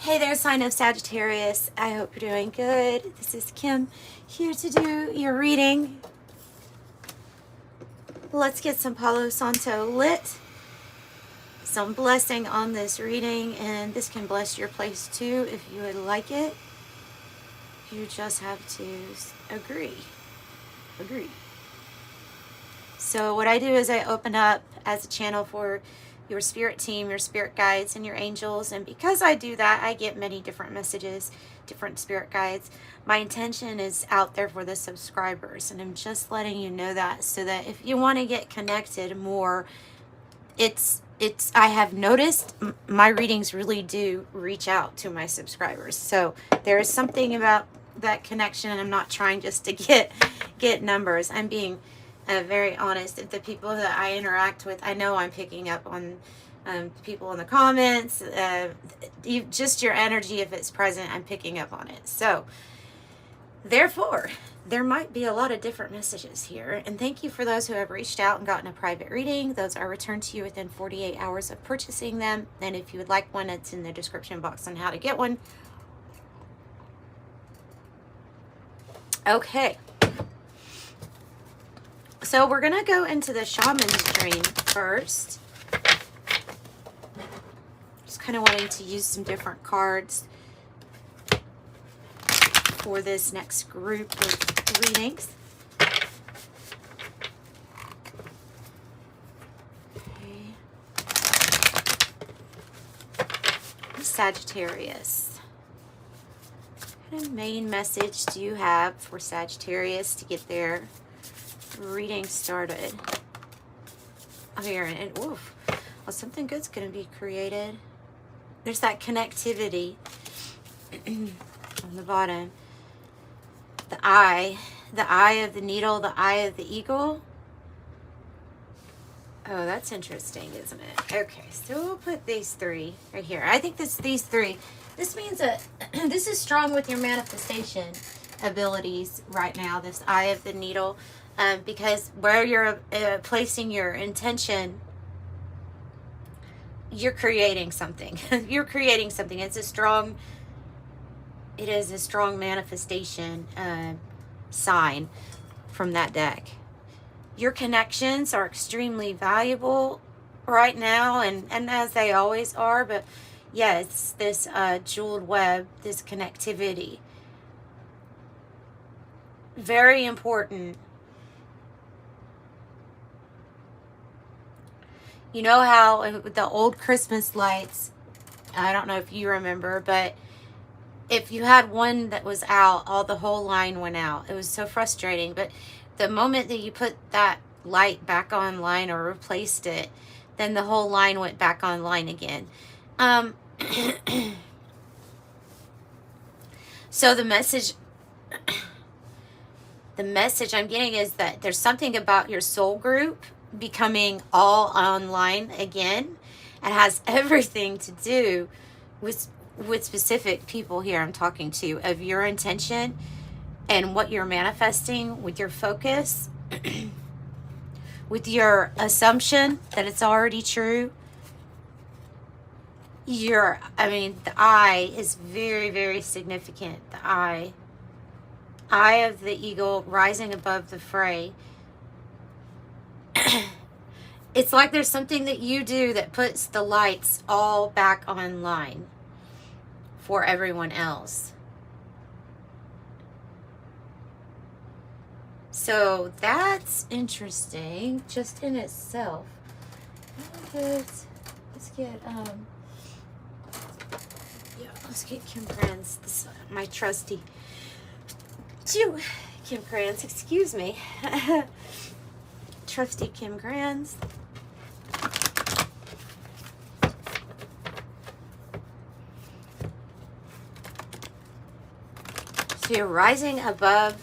Hey there, sign of Sagittarius. I hope you're doing good. This is Kim here to do your reading. Let's get some Palo Santo lit. Some blessing on this reading, and this can bless your place too if you would like it. You just have to agree. So what I do is I open up as a channel for your spirit team, your spirit guides, and your angels. And because I do that, I get many different messages, different spirit guides. My intention is out there for the subscribers, and I'm just letting you know that so that if you want to get connected more, I have noticed my readings really do reach out to my subscribers. So there is something about that connection, and I'm not trying just to get numbers. I'm being very honest. If the people that I interact with, I know I'm picking up on people in the comments, just your energy, if it's present, I'm picking up on it. So therefore, there might be a lot of different messages here. And thank you for those who have reached out and gotten a private reading. Those are returned to you within 48 hours of purchasing them. And if you would like one, it's in the description box on how to get one. Okay. So we're going to go into the shaman's dream first. Just kind of wanting to use some different cards for this next group of readings. Okay. Sagittarius. What kind of main message do you have for Sagittarius to get their reading started? Oh, here, and oof, well, something good's going to be created. There's that connectivity on the bottom. The eye of the needle, the eye of the eagle. Oh, that's interesting, isn't it? Okay, so we'll put these three right here. I think these three. This means that this is strong with your manifestation abilities right now, this eye of the needle. Because where you're placing your intention, you're creating something. You're creating something. It is a strong manifestation sign from that deck. Your connections are extremely valuable right now, and as they always are. But yes, this jeweled web, this connectivity, very important. You know how with the old Christmas lights, I don't know if you remember, but if you had one that was out, the whole line went out. It was so frustrating. But the moment that you put that light back online or replaced it, then the whole line went back online again. So the message I'm getting is that there's something about your soul group becoming all online again. It has everything to do with specific people here I'm talking to, of your intention and what you're manifesting with your focus, with your assumption that it's already true. The eye is very, very significant. The eye of the eagle rising above the fray. It's like there's something that you do that puts the lights all back online for everyone else. So that's interesting just in itself. Let's get Kim Krans, my trusty Kim Krans, excuse me. Trusty Kim Krans. So you're rising above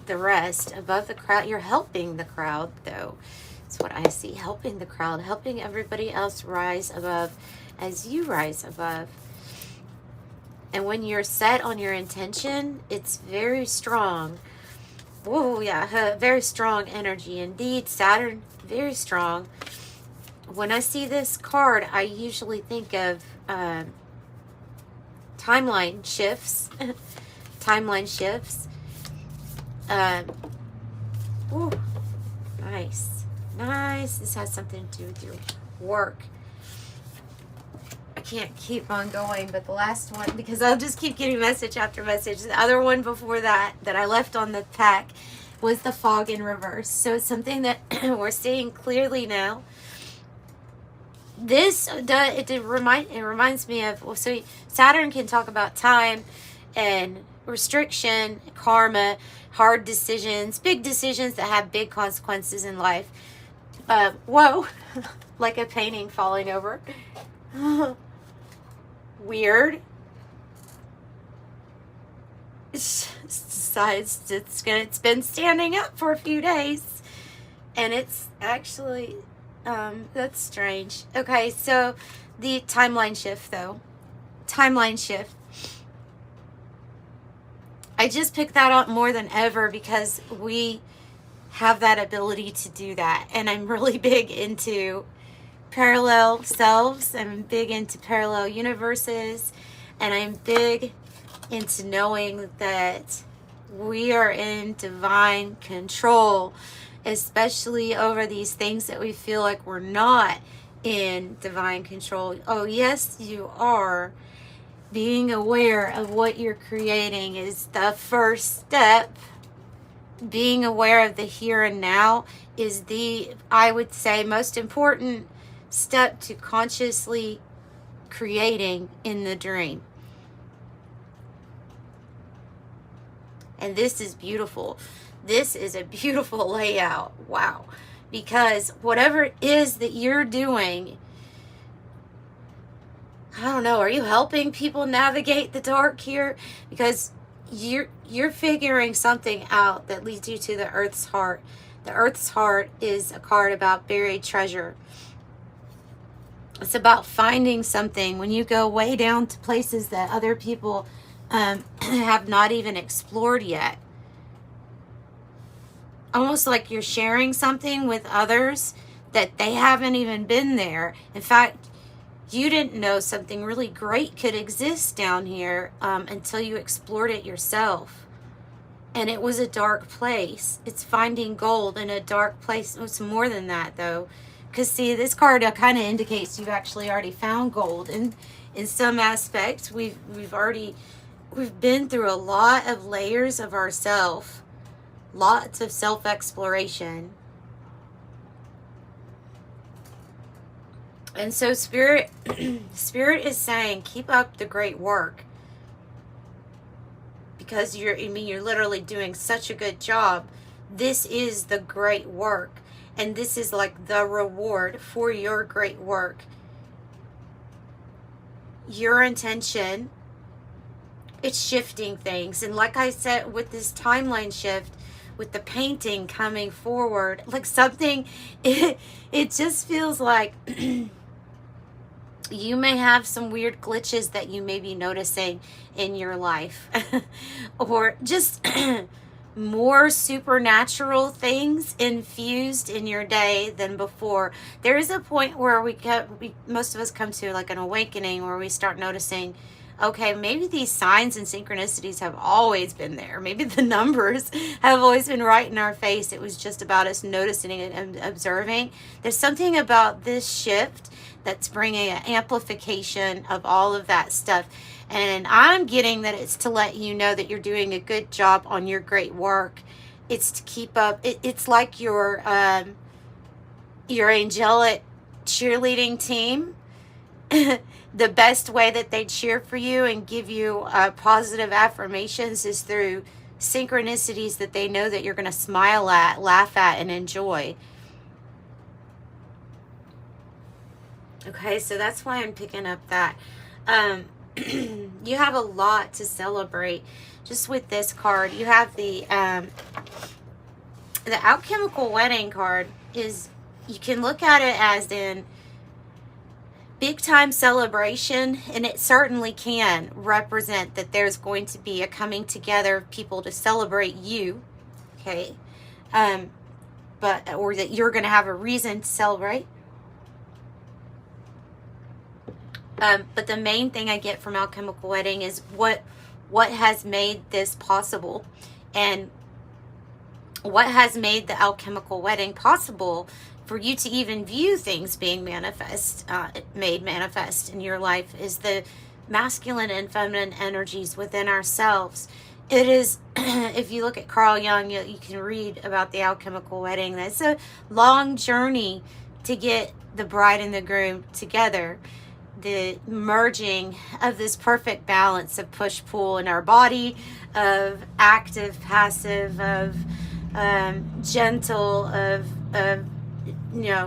the rest, above the crowd. You're helping the crowd, though. That's what I see. Helping the crowd, helping everybody else rise above as you rise above. And when you're set on your intention, it's very strong. Whoa, yeah, very strong energy indeed. Saturn, very strong. When I see this card, I usually think of timeline shifts. Timeline shifts. Ooh, nice. Nice. This has something to do with your work. I can't keep on going, but the last one, because I'll just keep getting message after message. The other one before that I left on the pack was the fog in reverse. So it's something that we're seeing clearly now. This it reminds me of, well, so Saturn can talk about time and restriction, karma, hard decisions, big decisions that have big consequences in life. Whoa, like a painting falling over. Weird. It's been standing up for a few days, and it's actually that's strange. Okay, so the timeline shift, though. Timeline shift. I just picked that up more than ever because we have that ability to do that. And I'm really big into parallel selves. I'm big into parallel universes. And I'm big into knowing that we are in divine control, especially over these things that we feel like we're not in divine control. Oh, yes, you are. Being aware of what you're creating is the first step. Being aware of the here and now is the, I would say, most important step to consciously creating in the dream. And this is beautiful. This is a beautiful layout. Wow. Because whatever it is that you're doing, I don't know, are you helping people navigate the dark here? Because you're figuring something out that leads you to the Earth's Heart. The Earth's Heart is a card about buried treasure. It's about finding something when you go way down to places that other people have not even explored yet. Almost like you're sharing something with others that they haven't even been there. In fact, you didn't know something really great could exist down here until you explored it yourself. And it was a dark place. It's finding gold in a dark place. It's more than that, though. Because, see, this card kind of indicates you've actually already found gold. And in some aspects, we've been through a lot of layers of ourself. Lots of self-exploration. And so Spirit is saying, keep up the great work. Because you're literally doing such a good job. This is the great work. And this is like the reward for your great work. Your intention, it's shifting things. And like I said, with this timeline shift, with the painting coming forward, like something, it just feels like you may have some weird glitches that you may be noticing in your life. Or just more supernatural things infused in your day than before. There is a point where most of us come to like an awakening where we start noticing, okay, maybe these signs and synchronicities have always been there. Maybe the numbers have always been right in our face. It was just about us noticing it and observing. There's something about this shift that's bringing an amplification of all of that stuff. And I'm getting that it's to let you know that you're doing a good job on your great work. It's to keep up. It's like your angelic cheerleading team. The best way that they cheer for you and give you positive affirmations is through synchronicities that they know that you're going to smile at, laugh at, and enjoy. Okay, so that's why I'm picking up that. You have a lot to celebrate just with this card. You have the alchemical wedding card. Is, you can look at it as in big time celebration, and it certainly can represent that there's going to be a coming together of people to celebrate you, okay, or that you're going to have a reason to celebrate. But the main thing I get from Alchemical Wedding is what has made this possible, and what has made the Alchemical Wedding possible for you to even view things being made manifest in your life is the masculine and feminine energies within ourselves. It is, if you look at Carl Jung, you can read about the Alchemical Wedding. That's a long journey to get the bride and the groom together. The merging of this perfect balance of push-pull in our body, of active, passive, of gentle, of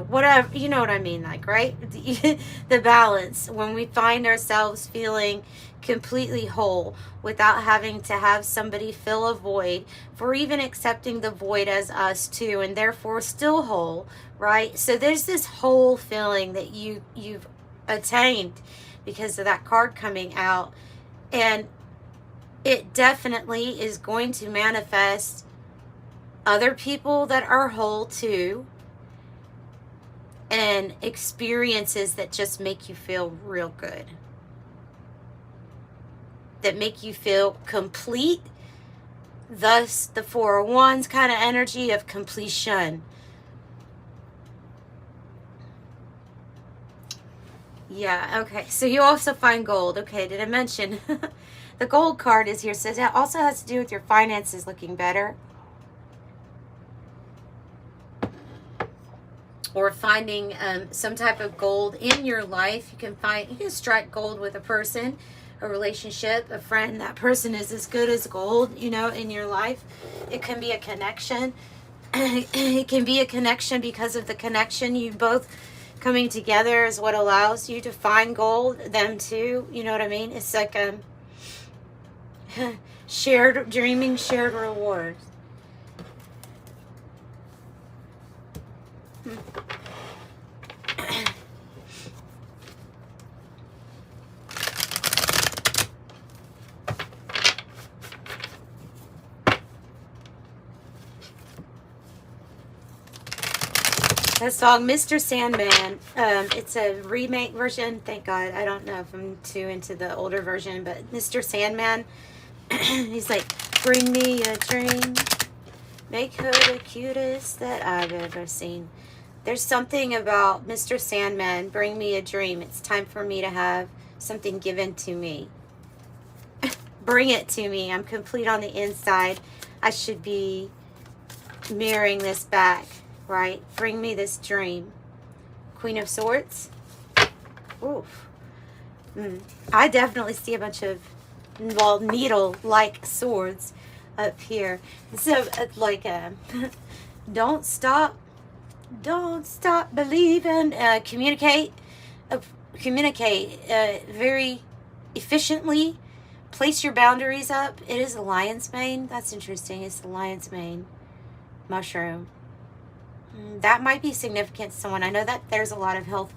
whatever, you know what I mean, like, right? The balance, when we find ourselves feeling completely whole without having to have somebody fill a void, for even accepting the void as us too, and therefore still whole, right? So there's this whole feeling that you've attained because of that card coming out, and it definitely is going to manifest other people that are whole too, and experiences that just make you feel real good, that make you feel complete. Thus the Four of Wands kind of energy of completion. Yeah, okay, so you also find gold. Okay, did I mention the gold card is here, says it also has to do with your finances looking better, or finding some type of gold in your life. You can strike gold with a person, a relationship, a friend. That person is as good as gold, in your life. It can be a connection. It can be a connection because of the connection. You both coming together is what allows you to find gold, them too. You know what I mean? It's like a shared dreaming, shared reward. That song, Mr. Sandman, it's a remake version. Thank God. I don't know if I'm too into the older version, but Mr. Sandman, he's like, bring me a dream, make her the cutest that I've ever seen. There's something about Mr. Sandman, bring me a dream. It's time for me to have something given to me. Bring it to me. I'm complete on the inside. I should be mirroring this back. Right? Bring me this dream. Queen of Swords. Oof. I definitely see a bunch of, needle-like swords up here. So, like, don't stop believing. Communicate very efficiently. Place your boundaries up. It is a lion's mane. That's interesting. It's the lion's mane mushroom. That might be significant to someone. I know that there's a lot of health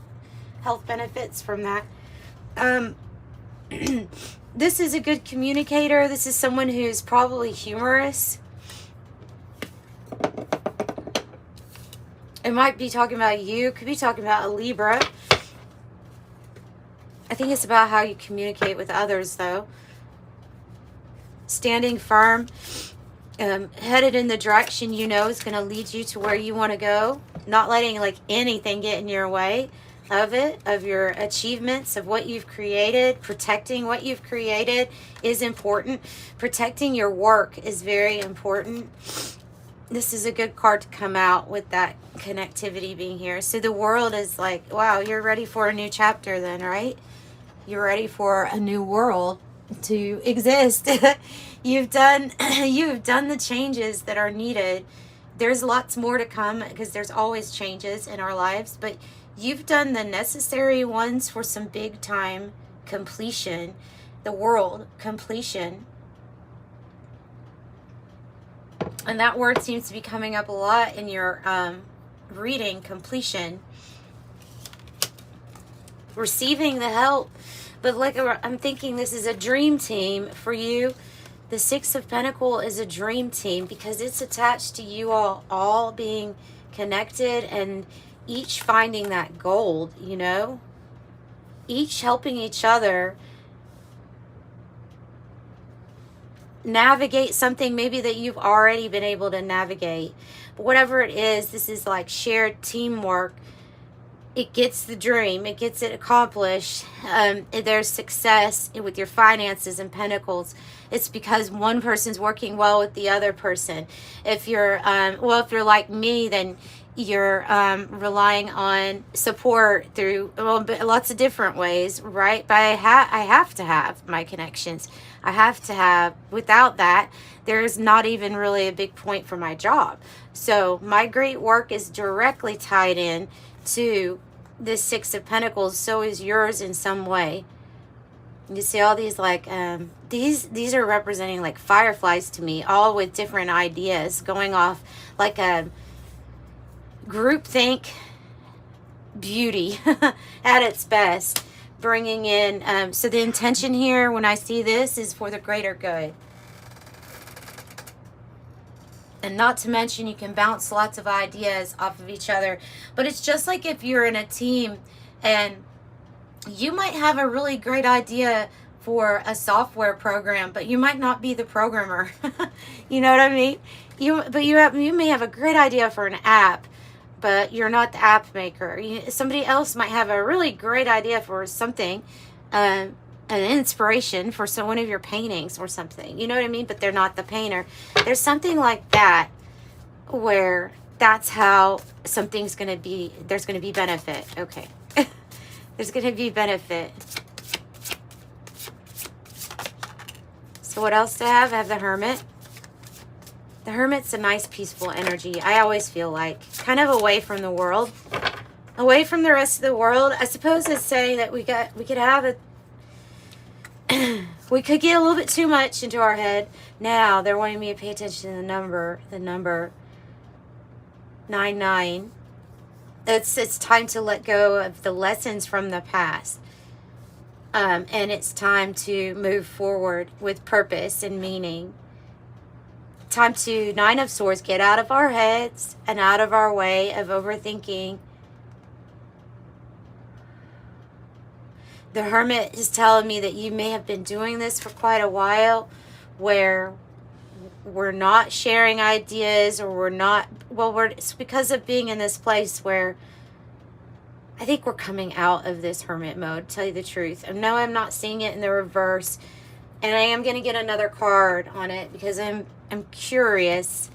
benefits from that. This is a good communicator. This is someone who's probably humorous. It might be talking about you. Could be talking about a Libra. I think it's about how you communicate with others, though. Standing firm. Headed in the direction is going to lead you to where you want to go. Not letting anything get in your way of your achievements, of what you've created. Protecting what you've created is important. Protecting your work is very important. This is a good card to come out with that connectivity being here. So the world is like, wow, you're ready for a new chapter then, right? You're ready for a new world to exist. You've done the changes that are needed. There's lots more to come because there's always changes in our lives, but you've done the necessary ones for some big time completion. The world completion. And that word seems to be coming up a lot in your reading, completion. Receiving the help. But I'm thinking this is a dream team for you. The Six of Pentacles is a dream team because it's attached to you all being connected and each finding that gold, each helping each other navigate something maybe that you've already been able to navigate. But whatever it is, this is like shared teamwork. It gets the dream, it gets it accomplished. There's success with your finances and pentacles. It's because one person's working well with the other person. If you're if you're like me, then you're relying on support through lots of different ways, right? But I have to have my connections. I have to have, without that, there's not even really a big point for my job. So my great work is directly tied in to this Six of Pentacles. So is yours in some way. You see all these like these are representing like fireflies to me, all with different ideas going off, like a groupthink beauty at its best, bringing in so the intention here when I see this is for the greater good. And not to mention, you can bounce lots of ideas off of each other. But it's just like if you're in a team and you might have a really great idea for a software program, but you might not be the programmer. You know what I mean? You may have a great idea for an app, but you're not the app maker. Somebody else might have a really great idea for something, an inspiration for one of your paintings or something. You know what I mean? But they're not the painter. There's something like that where that's how something's going to be. There's going to be benefit. Okay. There's going to be benefit. So what else do I have? I have the Hermit. The Hermit's a nice peaceful energy. I always feel like kind of away from the world, away from the rest of the world. I suppose it's saying that we could have a we could get a little bit too much into our head. Now they're wanting me to pay attention to the number 99. It's time to let go of the lessons from the past. And it's time to move forward with purpose and meaning. Time to, 9 of Swords, get out of our heads and out of our way of overthinking. The Hermit is telling me that you may have been doing this for quite a while, where we're not sharing ideas, or it's because of being in this place where I think we're coming out of this Hermit mode, to tell you the truth. I know I'm not seeing it in the reverse, and I am going to get another card on it because I'm curious.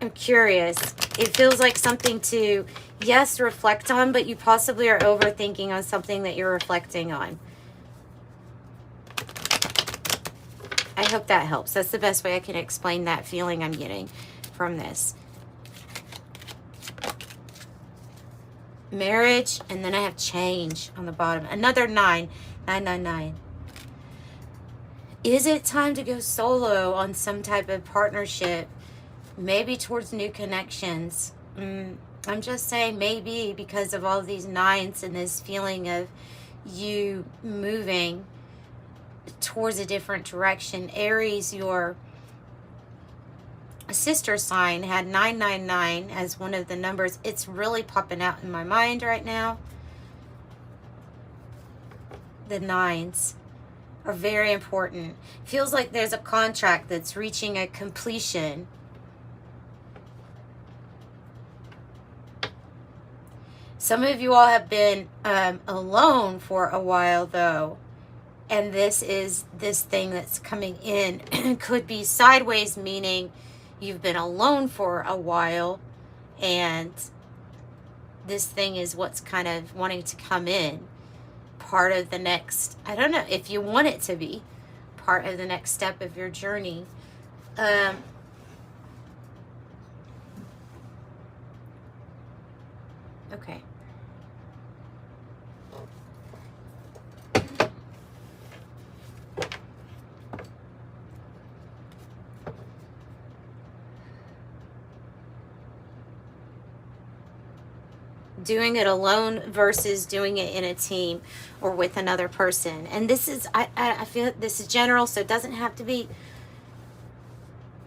I'm curious. It feels like something to, yes, reflect on, but you possibly are overthinking on something that you're reflecting on. I hope that helps. That's the best way I can explain that feeling I'm getting from this. Marriage, and then I have change on the bottom. Another 9. 999. Is it time to go solo on some type of partnership? Maybe towards new connections. I'm just saying maybe because of all these 9s and this feeling of you moving towards a different direction. Aries, your sister sign, had 999 as one of the numbers. It's really popping out in my mind right now. The 9s are very important. Feels like there's a contract that's reaching a completion. Some of you all have been alone for a while, though. And this is this thing that's coming in. Could be sideways, meaning you've been alone for a while. And this thing is what's kind of wanting to come in. Part of the next, I don't know if you want it to be part of the next step of your journey. Okay. Doing it alone versus doing it in a team or with another person. And this is, I feel this is general, so it doesn't have to be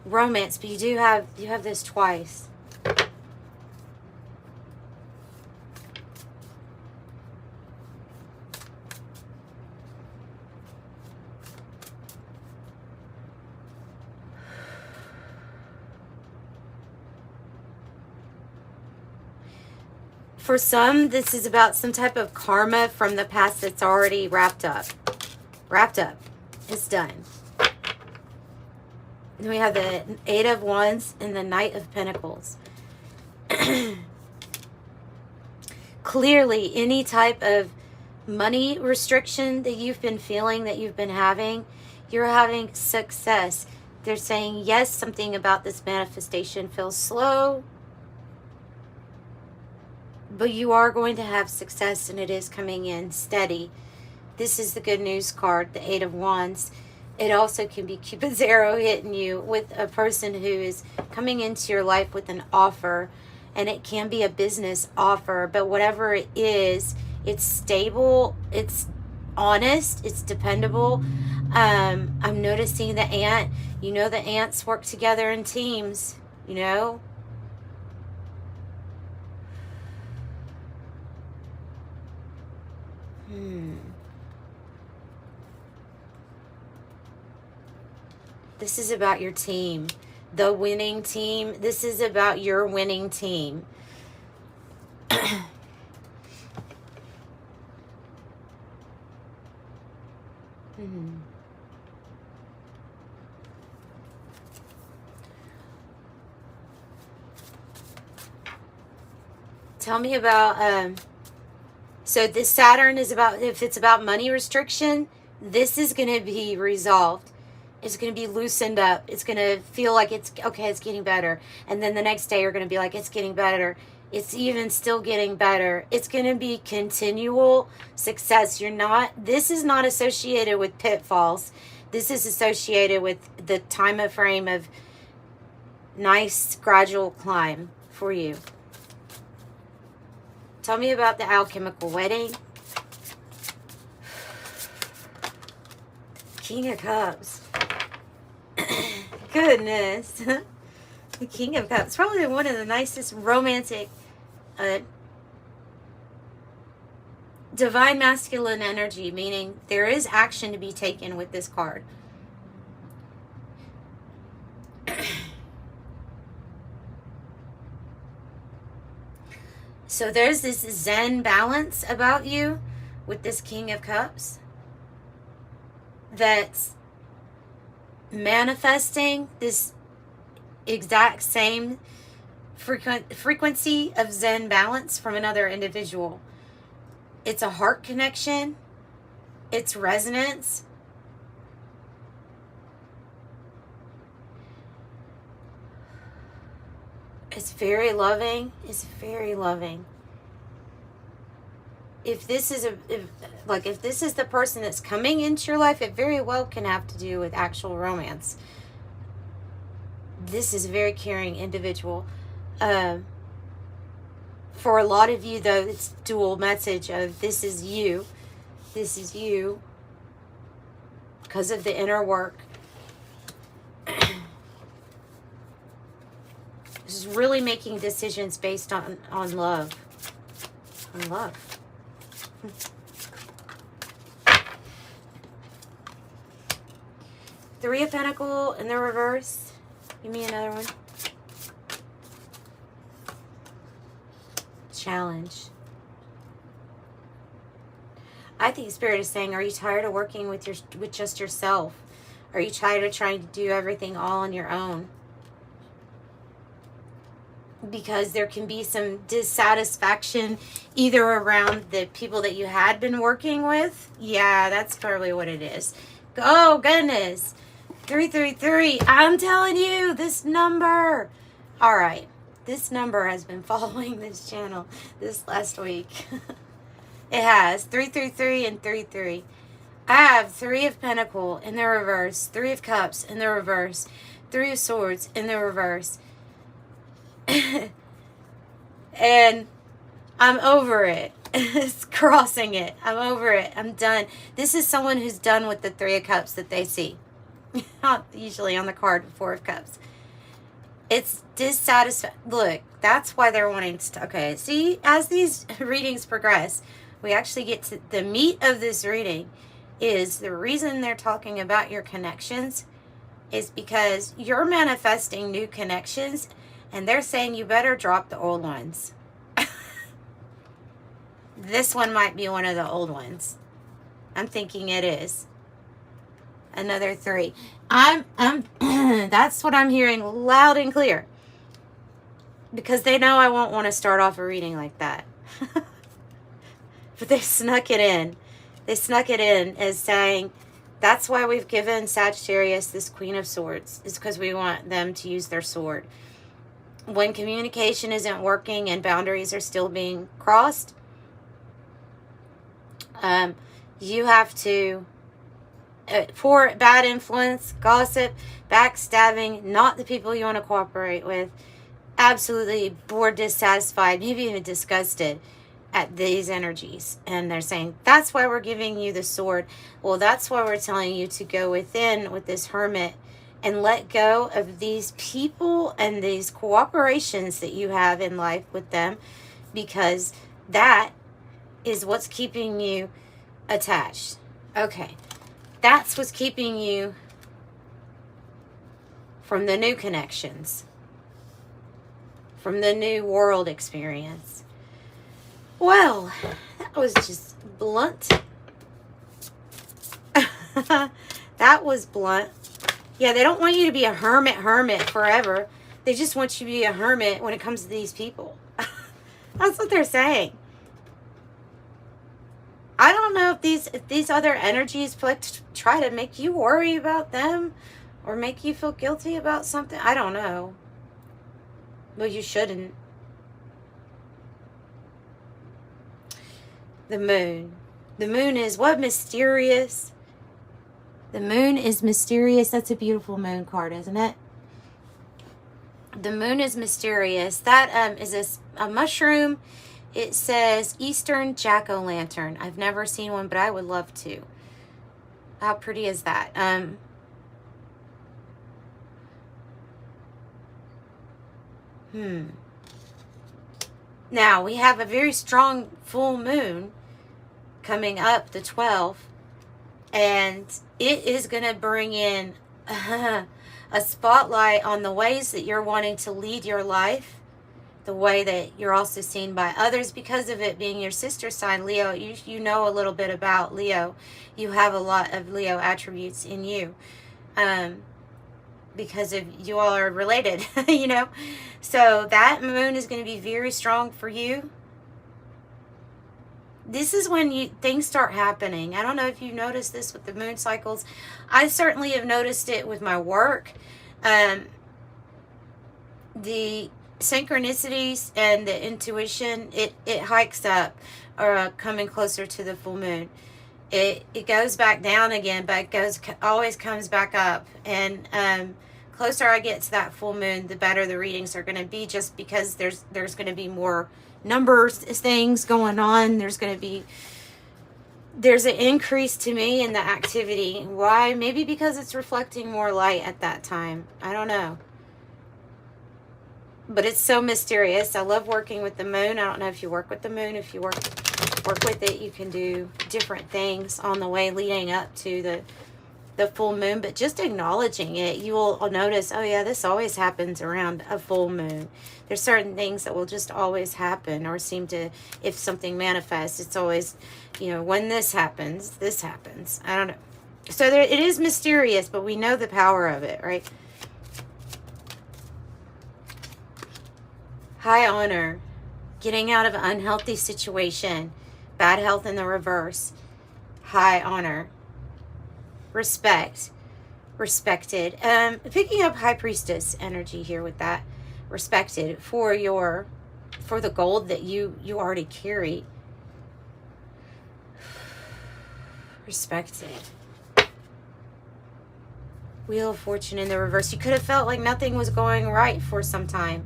romance, but you have this twice. For some, this is about some type of karma from the past that's already wrapped up. Wrapped up. It's done. Then we have the Eight of Wands and the Knight of Pentacles. Clearly, any type of money restriction that you've been feeling, that you've been having, you're having success. They're saying, yes, something about this manifestation feels slow, but you are going to have success, and it is coming in steady. This is the good news card, the Eight of Wands. It also can be Cupid's arrow hitting you with a person who is coming into your life with an offer, and it can be a business offer, but whatever it is, it's stable, it's honest, it's dependable. I'm noticing the ant. You know, the ants work together in teams, you know. This is about your team, the winning team. This is about your winning team. Tell me about, so this Saturn is about, if it's about money restriction, this is going to be resolved. It's going to be loosened up. It's going to feel like it's, okay, it's getting better. And then the next day you're going to be like, it's getting better. It's even still getting better. It's going to be continual success. This is not associated with pitfalls. This is associated with the time of frame of nice gradual climb for you. Tell me about the alchemical wedding. King of Cups. Goodness. The King of Cups. Probably one of the nicest romantic, divine masculine energy, meaning there is action to be taken with this card. So there's this Zen balance about you with this King of Cups that's manifesting this exact same frequency of Zen balance from another individual. It's a heart connection. It's resonance. It's very loving. It's very loving. If this is if this is the person that's coming into your life, it very well can have to do with actual romance. This is a very caring individual. For a lot of you, though, it's dual message of this is you. This is you. Because of the inner work. This is really making decisions based on love. On love. Three of Pentacles in the reverse. Give me another one. Challenge. I think Spirit is saying, are you tired of working with just yourself? Are you tired of trying to do everything all on your own? Because there can be some dissatisfaction either around the people that you had been working with. Yeah, that's probably what it is. Oh, goodness. 333. I'm telling you, this number. All right. This number has been following this channel this last week. It has. 333 and 33. I have Three of Pentacles in the reverse. Three of Cups in the reverse. Three of Swords in the reverse. And I'm over it. It's crossing it. I'm over it. I'm done. This is someone who's done with the Three of Cups that they see. Not usually on the card, Four of Cups. It's dissatisfied. Look, that's why they're wanting to. Okay, see, as these readings progress, we actually get to the meat of this reading. Is the reason they're talking about your connections is because you're manifesting new connections. And they're saying you better drop the old ones. This one might be one of the old ones. I'm thinking it is. Another 3. I'm that's what I'm hearing loud and clear. Because they know I won't want to start off a reading like that. But they snuck it in. They snuck it in as saying, that's why we've given Sagittarius this Queen of Swords. Is because we want them to use their sword. When communication isn't working and boundaries are still being crossed, you have to, for bad influence, gossip, backstabbing, not the people you want to cooperate with, absolutely bored, dissatisfied, maybe even disgusted at these energies. And they're saying, that's why we're giving you the sword. Well, that's why we're telling you to go within with this hermit and let go of these people and these cooperations that you have in life with them, because that is what's keeping you attached. Okay. That's what's keeping you from the new connections, from the new world experience. Well, that was just blunt. That was blunt. Yeah, they don't want you to be a hermit forever. They just want you to be a hermit when it comes to these people. That's what they're saying. I don't know if these other energies try to make you worry about them or make you feel guilty about something. I don't know. But you shouldn't. The moon. The moon is what? Mysterious. The moon is mysterious. That's a beautiful moon card, isn't it? The moon is mysterious. That is a mushroom. It says Eastern jack-o'-lantern. I've never seen one, but I would love to. How pretty is that? Now, we have a very strong full moon coming up, the 12th, and it is going to bring in a spotlight on the ways that you're wanting to lead your life, the way that you're also seen by others because of it being your sister sign, Leo. You know a little bit about Leo. You have a lot of Leo attributes in you. Because of you all are related, you know. So that moon is going to be very strong for you. This is when things start happening. I don't know if you've noticed this with the moon cycles. I certainly have noticed it with my work. The synchronicities and the intuition, it hikes up or coming closer to the full moon. It goes back down again, but always comes back up. And closer I get to that full moon, the better the readings are going to be, just because there's going to be more numbers, things going on. There's an increase to me in the activity. Why? Maybe because it's reflecting more light at that time. I don't know. But it's so mysterious. I love working with the moon. I don't know if you work with the moon. If you work with it, you can do different things on the way leading up to the full moon. But just acknowledging it, you will notice, oh yeah, this always happens around a full moon. There's certain things that will just always happen, or seem to, if something manifests, it's always, when this happens, this happens. I don't know. So it is mysterious, but we know the power of it, right? High honor, getting out of an unhealthy situation, bad health in the reverse. High honor, respect, respected. Picking up high priestess energy here with that. Respected for the gold that you already carry. Respected. Wheel of Fortune in the reverse. You could have felt like nothing was going right for some time.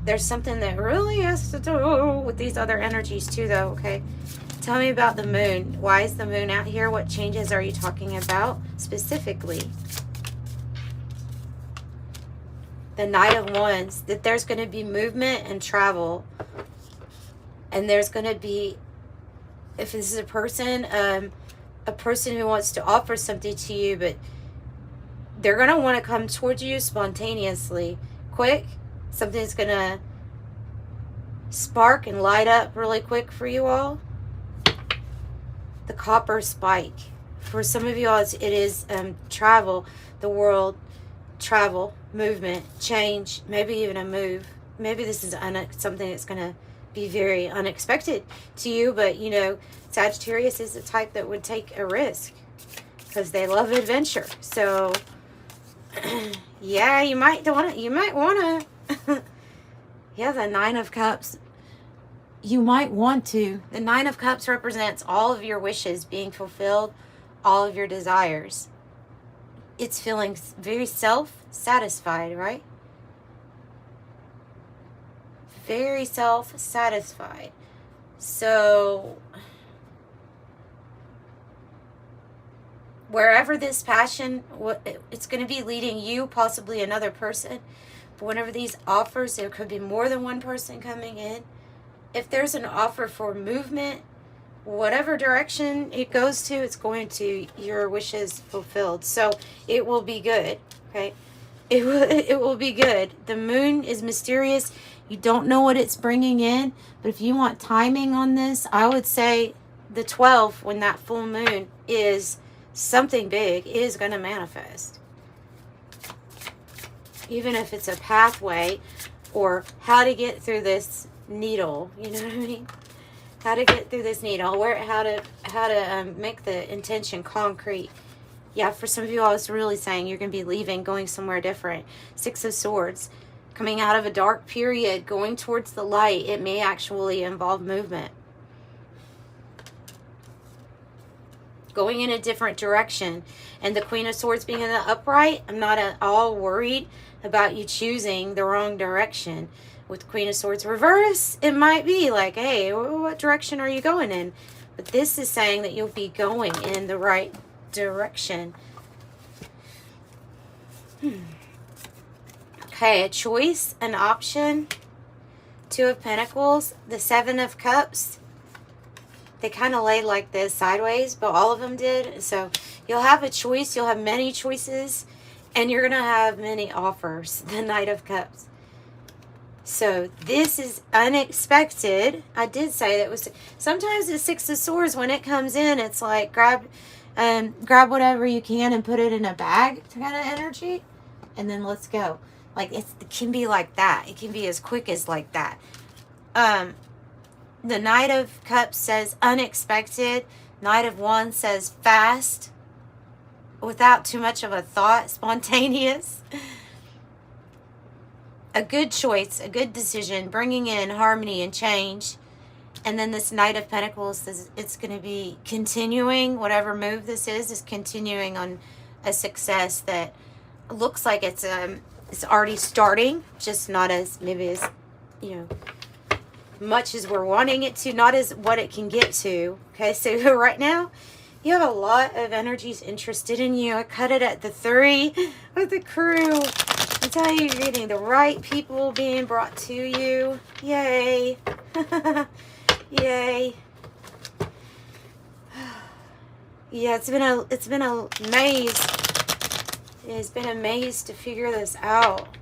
There's something that really has to do with these other energies too, though, okay? Tell me about the moon. Why is the moon out here? What changes are you talking about specifically? The Knight of Wands. That there's going to be movement and travel. And there's going to be, if this is a person who wants to offer something to you, but they're going to want to come towards you spontaneously, quick. Something's going to spark and light up really quick for you all. The copper spike. For some of you all, it is travel, the world, travel, movement, change, maybe even a move. Maybe this is something that's going to be very unexpected to you, but you know, Sagittarius is the type that would take a risk because they love adventure. So yeah, you might want to yeah, the Nine of Cups. You might want to. The Nine of Cups represents all of your wishes being fulfilled, all of your desires. It's feeling very self-satisfied, right? Very self-satisfied. So wherever this passion, it's going to be leading you, possibly another person. But whenever these offers, there could be more than one person coming in. If there's an offer for movement, whatever direction it goes to, it's going to your wishes fulfilled. So it will be good, okay? It will be good. The moon is mysterious. You don't know what it's bringing in, but if you want timing on this, I would say the 12th, when that full moon is something big, is going to manifest. Even if it's a pathway or how to get through this needle, you know what I mean? How to get through this needle, how to make the intention concrete. Yeah, for some of you, I was really saying you're going to be leaving, going somewhere different. Six of Swords, coming out of a dark period, going towards the light. It may actually involve movement. Going in a different direction. And the Queen of Swords being in the upright, I'm not at all worried about you choosing the wrong direction. With Queen of Swords reverse, it might be like, hey, what direction are you going in? But this is saying that you'll be going in the right direction. Okay, a choice, an option. Two of Pentacles, the Seven of Cups. They kind of laid like this sideways, but all of them did. So you'll have a choice. You'll have many choices, and you're going to have many offers. The Knight of Cups. So this is unexpected. I did say that was sometimes the Six of Swords, when it comes in, it's like grab whatever you can and put it in a bag kind of energy, and then let's go. Like it can be like that. It can be as quick as like that. The Knight of Cups says unexpected. Knight of Wands says fast, without too much of a thought, spontaneous. A good choice, a good decision, bringing in harmony and change. And then this Knight of Pentacles says it's going to be continuing. Whatever move this is continuing on a success that looks like it's already starting, just not as maybe as, you know, much as we're wanting it to, not as what it can get to. Okay, so right now you have a lot of energies interested in you. I cut it at the 3 with the Crew. I tell you, you're getting the right people being brought to you. Yay. Yay. Yeah, it's been a maze. It's been a maze to figure this out.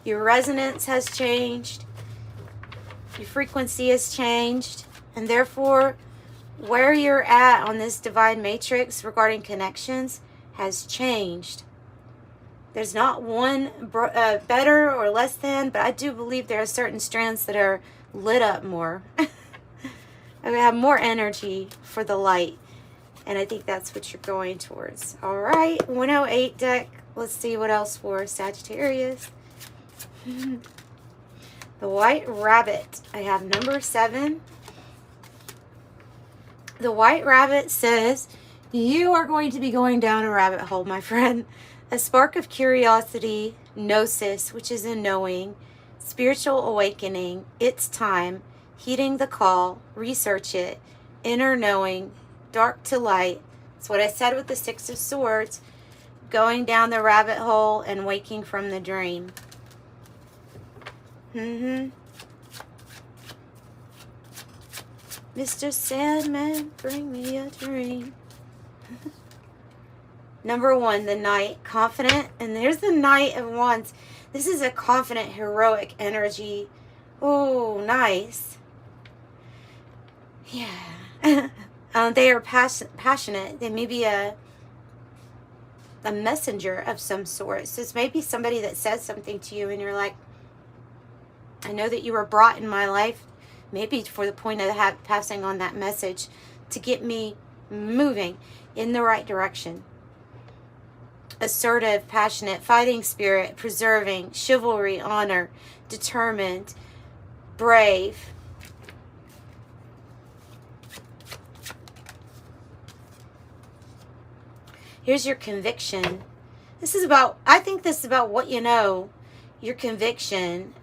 Your resonance has changed. Your frequency has changed. And therefore, where you're at on this divine matrix regarding connections has changed. There's not one better or less than, but I do believe there are certain strands that are lit up more. I have more energy for the light. And I think that's what you're going towards. All right, 108 deck. Let's see what else for Sagittarius. The White Rabbit. I have number 7. The White Rabbit says, you are going to be going down a rabbit hole, my friend. A spark of curiosity, gnosis, which is a knowing, spiritual awakening, it's time, heeding the call, research it, inner knowing, dark to light. That's what I said with the Six of Swords, going down the rabbit hole and waking from the dream. Mr. Sandman, bring me a dream. Number 1, the Knight, confident. And there's the Knight of Wands. This is a confident, heroic energy. Oh, nice. Yeah. They are passionate. They may be a messenger of some sort. So it's maybe somebody that says something to you and you're like, I know that you were brought in my life, maybe for the point of passing on that message to get me moving in the right direction. Assertive, passionate, fighting spirit, preserving, chivalry, honor, determined, brave. Here's your conviction. This is about, I think this is about what you know, your conviction,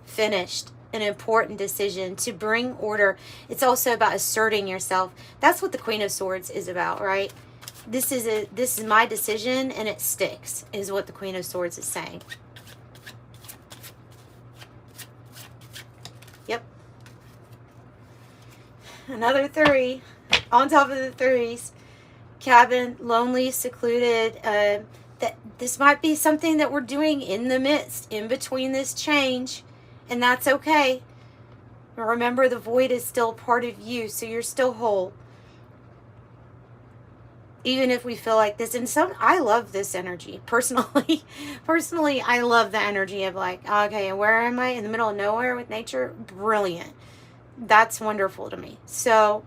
finished an important decision to bring order. It's also about asserting yourself. That's what the Queen of Swords is about, right? This is my decision and it sticks, is what the Queen of Swords is saying. Yep. Another 3 on top of the 3s. Cabin, lonely, secluded. That this might be something that we're doing in the midst, in between this change, and that's okay. Remember, the void is still part of you, so you're still whole. Even if we feel like this, and I love this energy personally. Personally, I love the energy of like, okay, where am I? In the middle of nowhere with nature? Brilliant. That's wonderful to me. So,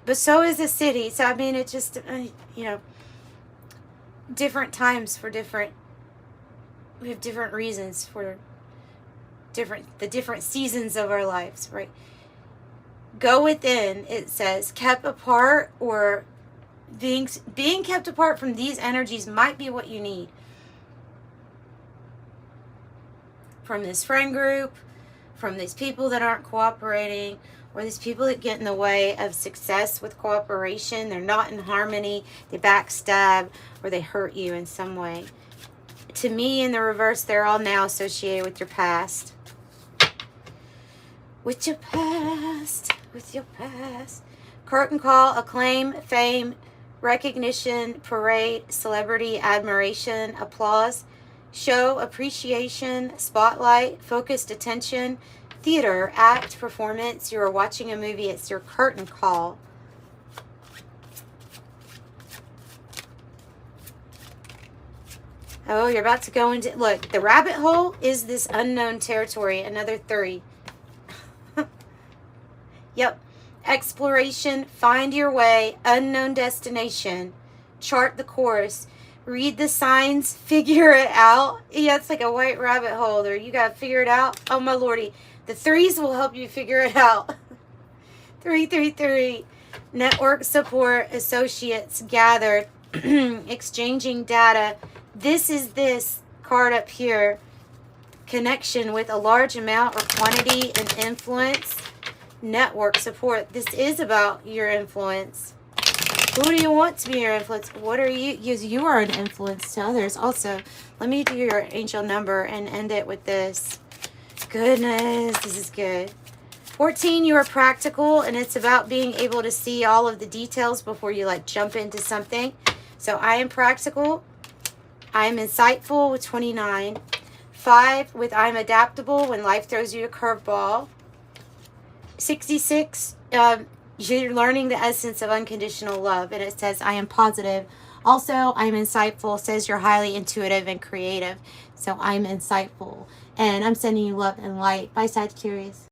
but so is the city. So, I mean, it just, different times for different, we have different reasons for the different seasons of our lives, right? Go within, it says, kept apart, or being kept apart from these energies might be what you need. From this friend group, from these people that aren't cooperating, or these people that get in the way of success with cooperation. They're not in harmony, they backstab, or they hurt you in some way. To me, in the reverse, they're all now associated with your past. With your past. With your past. Curtain call, acclaim, fame, recognition, parade, celebrity, admiration, applause, show, appreciation, spotlight, focused attention, theater, act, performance. You are watching a movie. It's your curtain call. Oh, you're about to go into... Look, the rabbit hole is this unknown territory. Another 3. Yep. Exploration, find your way, unknown destination, chart the course, read the signs, figure it out. Yeah, it's like a white rabbit hole there. You got to figure it out. Oh, my lordy. The 3s will help you figure it out. 333. Network support, associates gathered, exchanging data. This is this card up here. Connection with a large amount or quantity and influence. Network support. This is about your influence. Who do you want to be your influence? What are you? You are an influence to others. Also, let me do your angel number and end it with this. Goodness, this is good. 14, you are practical, and it's about being able to see all of the details before you like jump into something. So I am practical. I am insightful with 29. 5 with I'm adaptable when life throws you a curveball. 66, you're learning the essence of unconditional love, and it says I am positive. Also, I'm insightful, says you're highly intuitive and creative. So I'm insightful, and I'm sending you love and light. Bye, Sagittarius.